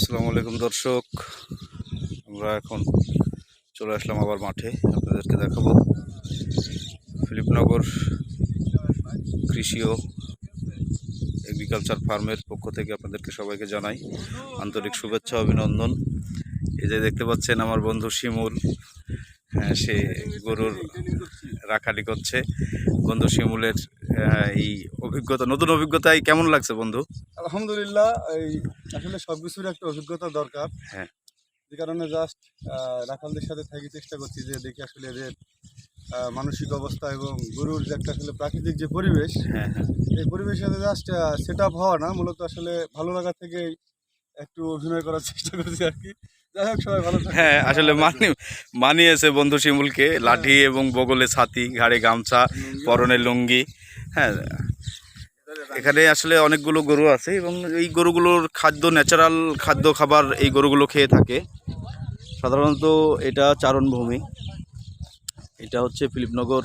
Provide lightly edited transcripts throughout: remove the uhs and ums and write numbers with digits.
আসসালামু আলাইকুম দর্শক, আমরা এখন চলে আসলাম আবার মাঠে। আপনাদেরকে দেখাবো ফিলিপনগর কৃষি ও এগ্রিকালচার ফার্মের পক্ষ থেকে আপনাদেরকে সবাইকে জানাই আন্তরিক শুভেচ্ছা অভিনন্দন। এই যে দেখতে পাচ্ছেন আমার বন্ধু শিমুল, সে গরুর রাখালি করছে। বন্ধু শিমুলের এই অভিজ্ঞতা, নতুন অভিজ্ঞতায় কেমন লাগছে বন্ধু? আলহামদুলিল্লাহ। এই আসলে সবকিছুর একটা অভিজ্ঞতা দরকার। হ্যাঁ, যে কারণে জাস্ট রাখালদের সাথে থাকি চেষ্টা করছি যে দেখি আসলে এদের মানসিক অবস্থা এবং গরুর যে একটা আসলে প্রাকৃতিক যে পরিবেশ, হ্যাঁ, হ্যাঁ, এই পরিবেশের সাথে জাস্ট সেট আপ হওয়া না, মূলত আসলে ভালো লাগা থেকেই একটু অভিনয় করার চেষ্টা করছি আর কি। যাই হোক, সবাই ভালো থাকবে। হ্যাঁ, আসলে মানিয়েছে বন্ধু শিমুলকে। লাঠি এবং বগলে ছাতি, ঘাড়ে গামছা, পরনে লুঙ্গি। হ্যাঁ, এখানে আসলে অনেকগুলো গরু আছে এবং এই গরুগুলোর খাদ্য ন্যাচারাল খাদ্য খাবার এই গরুগুলো খেয়ে থাকে। সাধারণত এটা চারণভূমি, এটা হচ্ছে ফিলিপনগর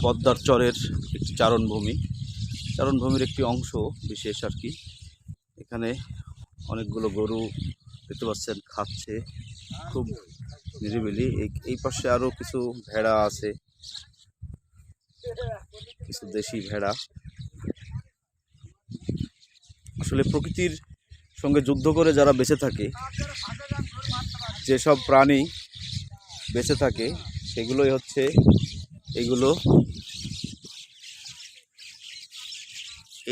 পদ্মার চরের একটি চারণভূমির একটি অংশ বিশেষ আর কি। এখানে অনেকগুলো গরু দেখতে পাচ্ছেন খাচ্ছে খুব নিরিবিলি। এই পাশে আরো কিছু ভেড়া আছে, কিছু দেশি ভেড়া। আসলে প্রকৃতির সঙ্গে যুদ্ধ করে যারা বেঁচে থাকে, যেসব প্রাণী বেঁচে থাকে সেগুলোই হচ্ছে এইগুলো।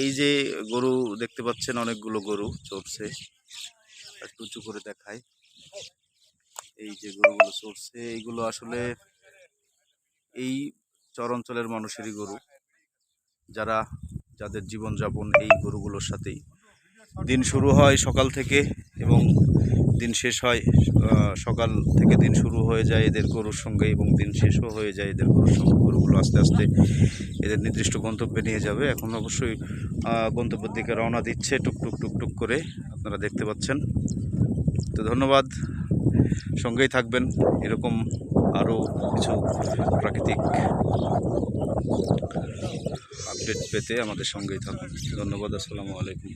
এই যে গরু দেখতে পাচ্ছেন, অনেকগুলো গরু চড়ছে। একটু উঁচু করে দেখায়। এই যে গরুগুলো চড়ছে, এইগুলো আসলে এই চর অঞ্চলের মানুষেরই গরু, যাদের জীবনযাপন এই গরুগুলোর সাথেই। দিন শুরু হয় সকাল থেকে এবং দিন শেষ হয় সকাল থেকে। দিন শুরু হয়ে যায় এদের গরুর সঙ্গে এবং দিন শেষও হয়ে যায় এদের গরুর সঙ্গে। গরুগুলো আস্তে আস্তে এদের নির্দিষ্ট গন্তব্যে নিয়ে যাবে। এখন অবশ্যই গন্তব্যের দিকে রওনা দিচ্ছে টুকটুক টুকটুক করে, আপনারা দেখতে পাচ্ছেন। তো ধন্যবাদ, সঙ্গেই থাকবেন। এরকম আরও কিছু প্রাকৃতিক আপডেট পেতে আমাদের সঙ্গেই থাকুন। ধন্যবাদ, আসসালামু আলাইকুম।